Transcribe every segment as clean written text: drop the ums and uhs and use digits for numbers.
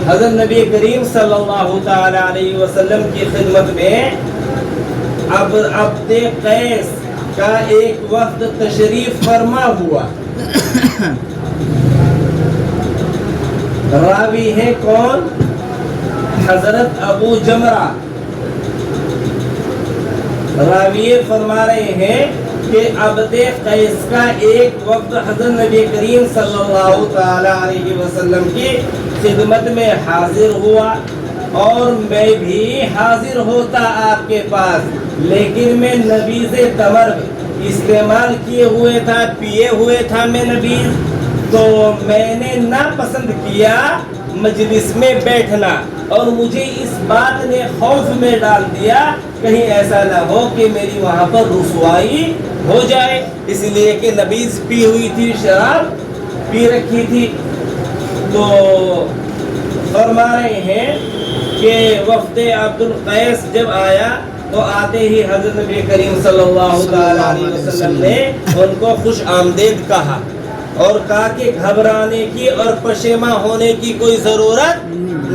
حضرت نبی کریم صلی اللہ تعالی علیہ وسلم کی خدمت میں عبد قیس کا ایک وفد تشریف فرما ہوا. راوی ہے کون؟ حضرت ابو جمرہ. راوی فرما رہے ہیں کہ عبد قیس کا ایک وقت حضرت نبی کریم صلی اللہ تعالی علیہ وسلم کی خدمت میں حاضر ہوا اور میں بھی حاضر ہوتا آپ کے پاس، لیکن میں نبیذ تمر استعمال کیے ہوئے تھا، پیے ہوئے تھا میں نبیذ، تو میں نے ناپسند کیا مجلس میں بیٹھنا، اور مجھے اس بات نے خوف میں ڈال دیا کہیں ایسا نہ ہو کہ میری وہاں پر رسوائی ہو جائے، اس لیے کہ نبیذ پی ہوئی تھی، شراب پی رکھی تھی. تو فرما رہے ہیں کہ وفد عبد القیس جب آیا تو آتے ہی حضرت نبی کریم صلی اللہ علیہ وسلم نے ان کو خوش آمدید کہا اور کہا کہ گھبرانے کی اور پشیماں ہونے کی کوئی ضرورت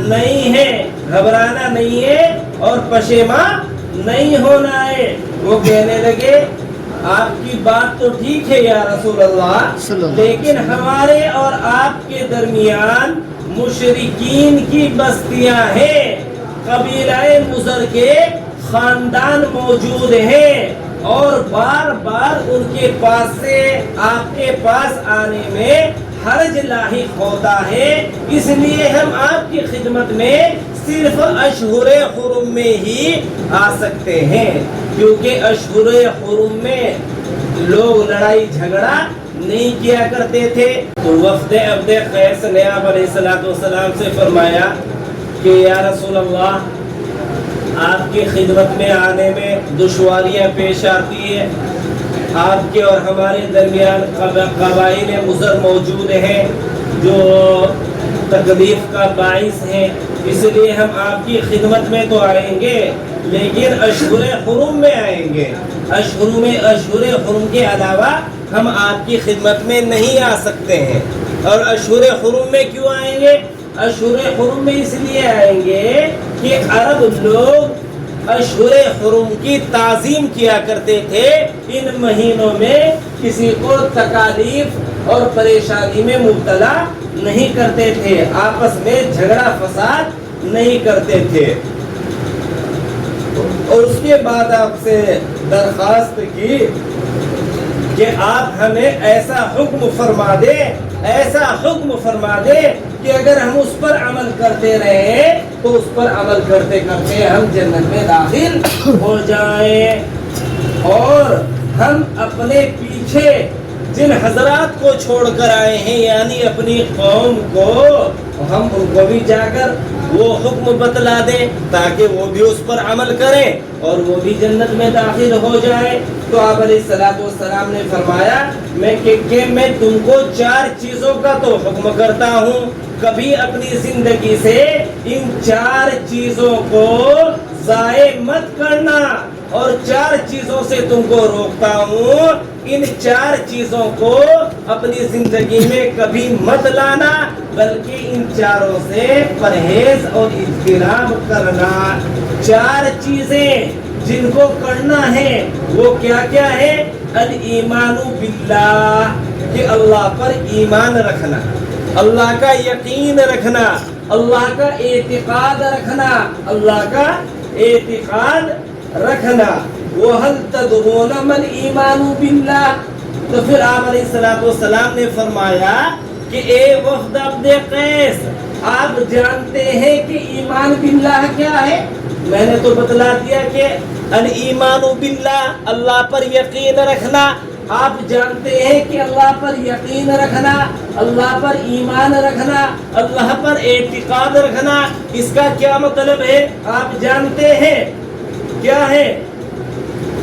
نہیں ہے، گھبرانا نہیں ہے اور پشیماں نہیں ہونا ہے. وہ کہنے لگے آپ کی بات تو ٹھیک ہے یا رسول اللہ، لیکن ہمارے اور آپ کے درمیان مشرکین کی بستیاں ہیں، قبیلہ مضر کے خاندان موجود ہیں، اور بار بار ان کے پاس سے آپ کے پاس آنے میں حرج لاحق ہوتا ہے، اس لیے ہم آپ کی خدمت میں صرف اشہر حرم میں ہی آ سکتے ہیں، کیونکہ اشہر حرم میں لوگ لڑائی جھگڑا نہیں کیا کرتے تھے. تو وفد عبد قیس نے آپ علیہ الصلوۃ والسلام سے فرمایا کہ یا رسول اللہ، آپ کی خدمت میں آنے میں دشواریاں پیش آتی ہے، آپ کے اور ہمارے درمیان قبائل مضر موجود ہیں جو تکلیف کا باعث ہیں، اس لیے ہم آپ کی خدمت میں تو آئیں گے لیکن اشہر حرم میں آئیں گے، اشہر حرم کے علاوہ ہم آپ کی خدمت میں نہیں آ سکتے ہیں. اور اشہر حرم میں کیوں آئیں گے؟ اشہر حرم میں اس لیے آئیں گے کہ عرب لوگ اشہر حرم کی تعظیم کیا کرتے تھے، ان مہینوں میں کسی کو تکالیف اور پریشانی میں مبتلا نہیں کرتے تھے، آپس میں جھگڑا فساد نہیں کرتے تھے. اور اس کے بعد آپ سے درخواست کی کہ آپ ہمیں ایسا حکم فرما دے، ایسا حکم فرما دے کہ اگر ہم اس پر عمل کرتے رہے تو اس پر عمل کرتے کرتے ہم جنت میں داخل ہو جائیں، اور ہم اپنے پیچھے جن حضرات کو چھوڑ کر آئے ہیں یعنی اپنی قوم کو، ہم ان کو بھی جا کر وہ حکم بتلا دیں تاکہ وہ بھی اس پر عمل کریں اور وہ بھی جنت میں داخل ہو جائے. تو آپ علیہ الصلوۃ والسلام نے فرمایا کہ میں تم کو 4 چیزوں کا تو حکم کرتا ہوں، کبھی اپنی زندگی سے ان 4 چیزوں کو ضائع مت کرنا، اور 4 چیزوں سے تم کو روکتا ہوں، ان 4 چیزوں کو اپنی زندگی میں کبھی مت لانا، بلکہ ان 4 سے پرہیز اور اجتناب کرنا. 4 چیزیں جن کو کرنا ہے وہ کیا کیا ہے؟ الایمان باللہ، کہ اللہ پر ایمان رکھنا، اللہ کا یقین رکھنا، اللہ کا اعتقاد رکھنا، اللہ کا اعتقاد رکھنا. وَهَلْ تَدْرُونَ مَا الْإِيمَانُ بِاللَّهِ، تو پھر آپ علیہ الصلوۃ والسلام نے فرمایا کہ اے وفد عبد قیس، آپ جانتے ہیں کہ ایمان باللہ کیا ہے؟ میں نے تو بتلا دیا کہ الایمان باللہ، اللہ پر یقین رکھنا. آپ جانتے ہیں کہ اللہ پر یقین رکھنا، اللہ پر ایمان رکھنا، اللہ پر اعتقاد رکھنا، اس کا کیا مطلب ہے آپ جانتے ہیں کیا ہے؟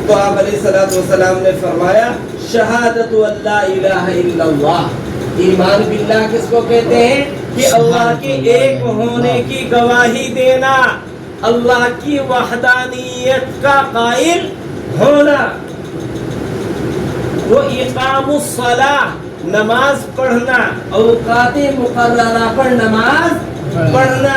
تو آپ علیہ الصلوۃ والسلام نے فرمایا شہادت اللہ الہ الا اللہ. ایمان باللہ کس کو کہتے ہیں؟ کہ اللہ کے ایک ہونے کی گواہی دینا، اللہ کی وحدانیت کا قائل ہونا. وہ اقام الصلاۃ، نماز پڑھنا، اوقات مقررہ پر نماز پڑھنا،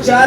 4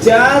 4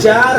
4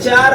4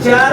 4